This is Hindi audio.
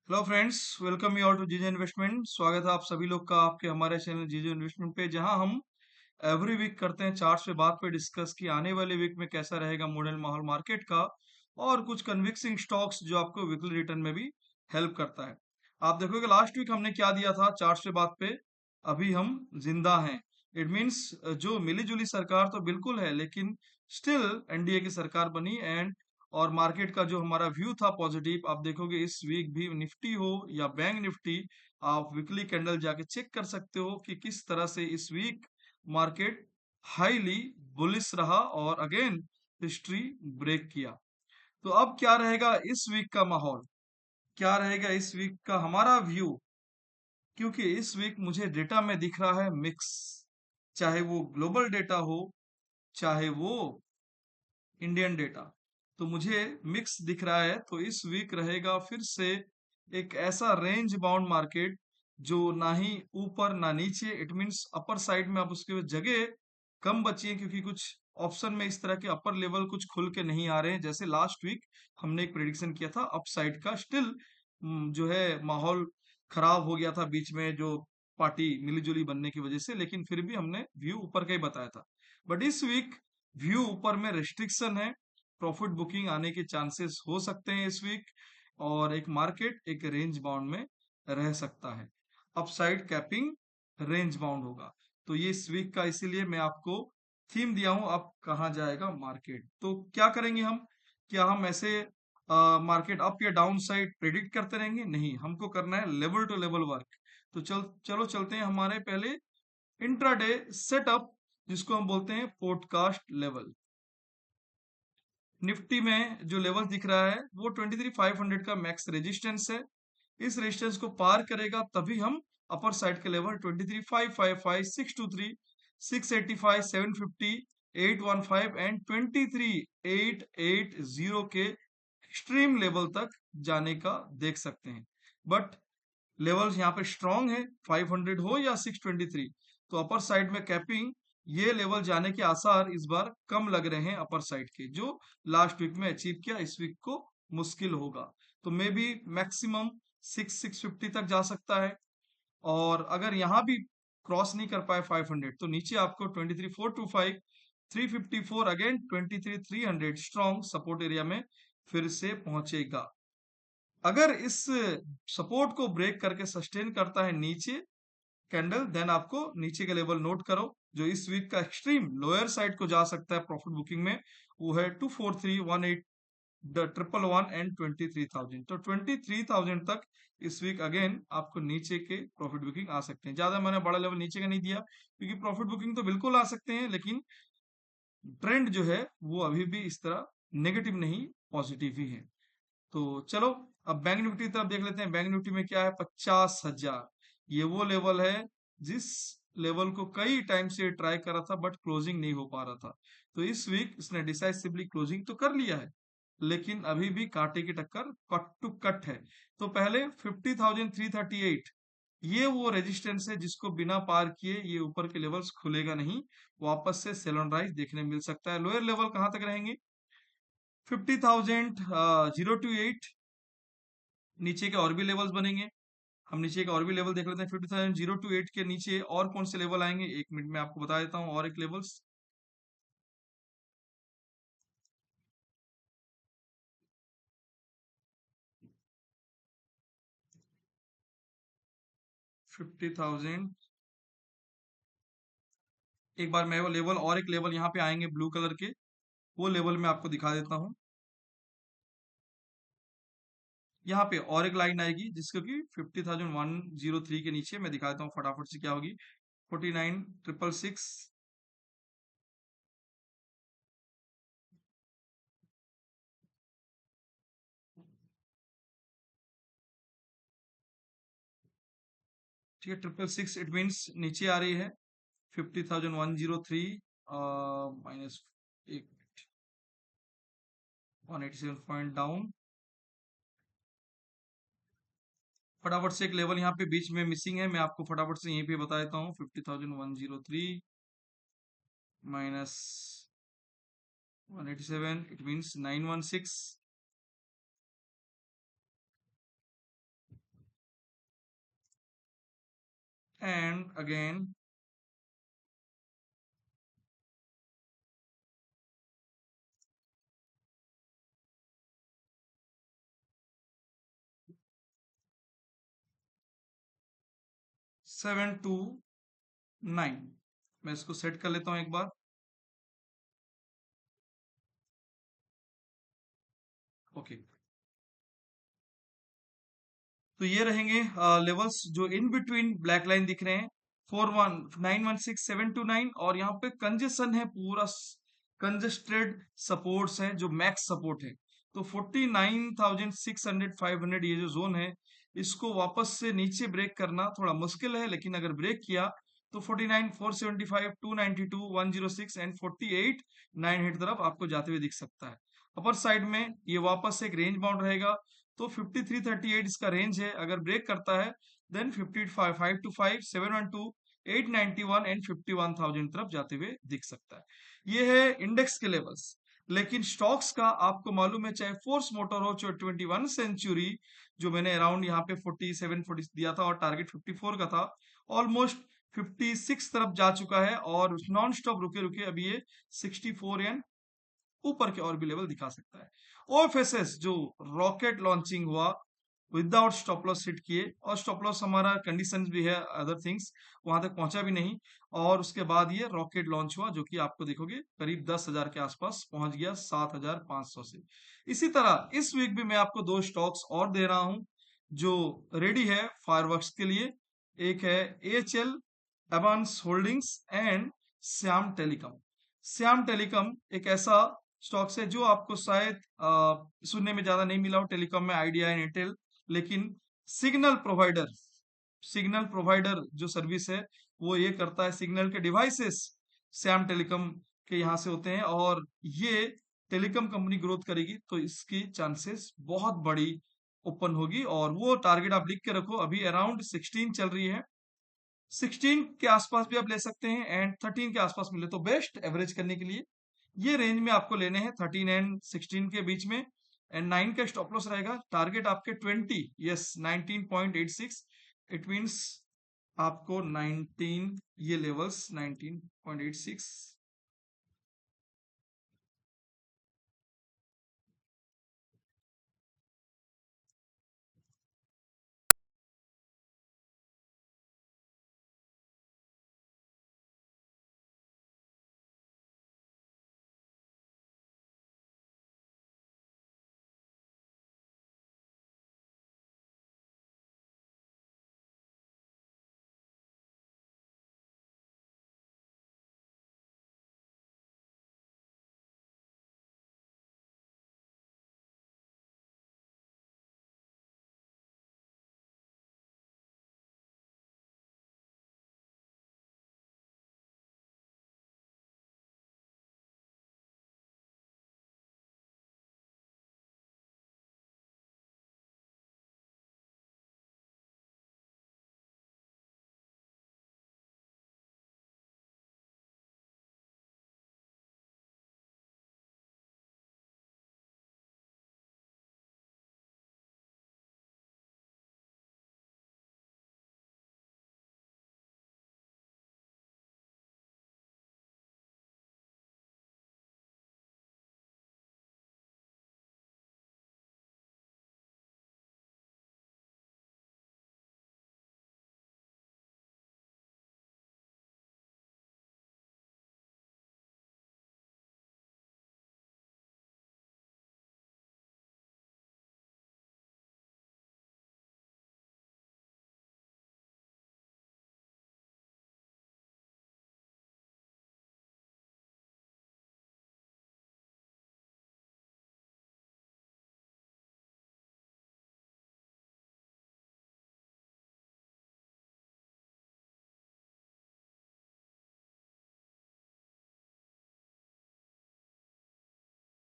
Hello friends, welcome you all to GJ investment. स्वागत है आप सभी लोग का आपके हमारे चैनल जीजे इन्वेस्टमेंट पे, जहां हम एवरी वीक करते हैं चार्ट्स पे बात पे डिस्कस कि आने वाले वीक में कैसा रहेगा मॉडल माहौल मार्केट का, और कुछ कन्विक्सिंग स्टॉक्स जो आपको वीकली रिटर्न में भी हेल्प करता है। आप देखोगे लास्ट वीक हमने क्या दिया था चार्ट्स पे बात पे। अभी हम जिंदा हैं। इट मीन्स जो मिली जुली सरकार तो बिल्कुल है, लेकिन स्टिल एनडीए की सरकार बनी। एंड और मार्केट का जो हमारा व्यू था पॉजिटिव, आप देखोगे इस वीक भी निफ्टी हो या बैंक निफ्टी, आप वीकली कैंडल जाके चेक कर सकते हो कि किस तरह से इस वीक मार्केट हाईली बुलिश रहा और अगेन हिस्ट्री ब्रेक किया। तो अब क्या रहेगा इस वीक का माहौल, क्या रहेगा इस वीक का हमारा व्यू? क्योंकि इस वीक मुझे डेटा में दिख रहा है मिक्स, चाहे वो ग्लोबल डेटा हो, चाहे वो इंडियन डेटा, तो मुझे मिक्स दिख रहा है। तो इस वीक रहेगा फिर से एक ऐसा रेंज बाउंड मार्केट जो ना ही ऊपर ना नीचे, इट मीन्स अपर साइड में अब उसके जगह कम बची है, क्योंकि कुछ ऑप्शन में इस तरह के अपर लेवल कुछ खुल के नहीं आ रहे हैं। जैसे लास्ट वीक हमने एक प्रेडिक्शन किया था अप साइड का, स्टिल जो है माहौल खराब हो गया था बीच में, जो पार्टी मिलीजुली बनने की वजह से, लेकिन फिर भी हमने व्यू ऊपर का ही बताया था। बट इस वीक व्यू ऊपर में रेस्ट्रिक्शन है, प्रॉफिट बुकिंग आने के चांसेस हो सकते हैं इस वीक, और एक मार्केट एक रेंज बाउंड में रह सकता है। अपसाइड कैपिंग रेंज बाउंड होगा। तो ये इस वीक का, इसीलिए मैं आपको थीम दिया हूं अब कहाँ जाएगा मार्केट। तो क्या करेंगे हम? क्या हम ऐसे मार्केट अप या डाउन साइड प्रेडिक्ट करते रहेंगे? नहीं, हमको करना है लेवल टू लेवल वर्क। तो चलो चलते हैं हमारे पहले इंट्राडे सेटअप, जिसको हम बोलते हैं पॉडकास्ट लेवल। निफ्टी में जो लेवल दिख रहा है वो 23,500 का मैक्स रेजिस्टेंस है। इस रेजिस्टेंस को पार करेगा तभी हम अपर साइड के लेवल 23,555, 623, 685, 750, 815 एंड 23,880 के एक्सट्रीम लेवल तक जाने का देख सकते हैं। बट लेवल्स यहाँ पे स्ट्रांग है, 500 हो या 623, तो अपर साइड में कैपिंग, ये लेवल जाने के आसार इस बार कम लग रहे हैं अपर साइड के, जो लास्ट वीक में अचीव किया इस वीक को मुश्किल होगा। तो मे बी मैक्सिमम 650 तक जा सकता है। और अगर यहाँ भी क्रॉस नहीं कर पाए 500, तो नीचे आपको 23,425, 354, अगेन 23,300 स्ट्रॉन्ग सपोर्ट एरिया में फिर से पहुंचेगा। अगर इस सपोर्ट को ब्रेक करके सस्टेन करता है नीचे कैंडल, देन आपको नीचे का लेवल नोट करो। जो इस वीक का एक्सट्रीम लोअर साइड को जा सकता है प्रॉफिट बुकिंग में, वो है 24318, ट्रिपल वन एंड 23,000। तो 23,000 तक इस वीक अगेन आपको नीचे के प्रॉफिट बुकिंग आ सकते हैं। ज्यादा मैंने बड़ा लेवल नीचे का नहीं दिया, क्योंकि प्रॉफिट बुकिंग तो बिल्कुल आ सकते हैं, लेकिन ट्रेंड जो है वो अभी भी इस तरह नेगेटिव नहीं, पॉजिटिव ही है। तो चलो अब बैंक निफ्टी की तरफ देख लेते हैं। बैंक निफ्टी में क्या है, 50,000। ये वो लेवल है जिस लेवल को कई टाइम से ट्राई करा था बट क्लोजिंग नहीं हो पा रहा था। तो इस वीक इसने डिसाइसिवली क्लोजिंग तो कर लिया है, लेकिन अभी भी कांटे की टक्कर, कट टू कट है। तो पहले 50,338, ये वो रेजिस्टेंस है जिसको बिना पार किए ये ऊपर के लेवल्स खुलेगा नहीं, वापस से सेल ऑन राइज देखने मिल सकता है। लोअर लेवल कहां तक रहेंगे? 50,008, नीचे के और भी लेवल्स बनेंगे। हम नीचे का और भी लेवल देख लेते हैं। 50,008 के नीचे और कौन से लेवल आएंगे, एक मिनट में आपको बता देता हूँ। और एक लेवल्स 50,000, एक बार मैं वो लेवल, और एक लेवल यहाँ पे आएंगे ब्लू कलर के, वो लेवल मैं आपको दिखा देता हूँ। यहाँ पे और एक लाइन आएगी जिसको कि 50,103 के नीचे मैं दिखा देता हूँ फटाफट से क्या होगी। 49,666, ठीक है, 666, इट मीन्स नीचे आ रही है। 50,103 माइनस एक, 187 पॉइंट डाउन। फटाफट से एक लेवल यहाँ पे बीच में मिसिंग है, मैं आपको फटाफट से यहीं पे बता देता हूँ। 50,103 minus 187, it means 916। and again 729। मैं इसको सेट कर लेता हूं एक बार। ओके, तो ये रहेंगे लेवल्स जो इन बिटवीन ब्लैक लाइन दिख रहे हैं, 41916729, और यहाँ पे कंजेशन है, पूरा कंजेस्टेड सपोर्ट्स है जो मैक्स सपोर्ट है। तो 49,600 500 ये जो जोन है, इसको वापस से नीचे ब्रेक करना थोड़ा मुश्किल है, लेकिन अगर ब्रेक किया तो 49,475 292 106 एंड 48,900 तरफ आपको जाते हुए दिख सकता है। अपर साइड में ये वापस एक रेंज बाउंड रहेगा, तो 5338 इसका रेंज है। अगर ब्रेक करता है देन 55 525 712 891 एंड 51,000 तरफ जाते हुए दिख सकता है। ये है इंडेक्स के लेवल्स। लेकिन स्टॉक्स का आपको मालूम है, चाहे फोर्स मोटर हो, चाहे 21 सेंचुरी, जो मैंने अराउंड यहाँ पे 47 40 दिया था और टारगेट 54 का था, ऑलमोस्ट 56 तरफ जा चुका है और नॉन स्टॉप रुके रुके अभी ये 64 एंड ऊपर के और भी लेवल दिखा सकता है। ओएफएसएस जो रॉकेट लॉन्चिंग हुआ विदाउट स्टॉप लॉस हिट किए, और स्टॉप लॉस हमारा कंडीशन भी है, अदर थिंग्स वहां तक पहुंचा भी नहीं, और उसके बाद ये रॉकेट लॉन्च हुआ, जो कि आपको देखोगे करीब 10,000 के आसपास पहुंच गया 7,500 से। इसी तरह इस वीक भी मैं आपको दो स्टॉक्स और दे रहा हूं जो रेडी है फायरवर्क्स के लिए। एक है AHL advance holdings and Shyam telecom. Shyam telecom एक ऐसा स्टॉक्स है जो आपको शायद सुनने में ज्यादा नहीं मिला हो, टेलीकॉम में आइडिया एंड एयरटेल, लेकिन सिग्नल प्रोवाइडर, सिग्नल प्रोवाइडर जो सर्विस है वो ये करता है, सिग्नल के डिवाइसेस श्याम टेलीकॉम के यहाँ से होते हैं, और ये टेलीकॉम कंपनी ग्रोथ करेगी तो इसकी चांसेस बहुत बड़ी ओपन होगी, और वो टारगेट आप लिख के रखो, अभी अराउंड 16 चल रही है, 16 के आसपास भी आप ले सकते हैं, एंड 13 के आसपास मिले तो बेस्ट एवरेज करने के लिए ये रेंज में आपको लेने हैं, 13 एंड 16 के बीच में, एंड 9 का स्टॉप लॉस रहेगा, टारगेट आपके 20, यस 19.86, इट मींस आपको 19 ये लेवल्स 19.86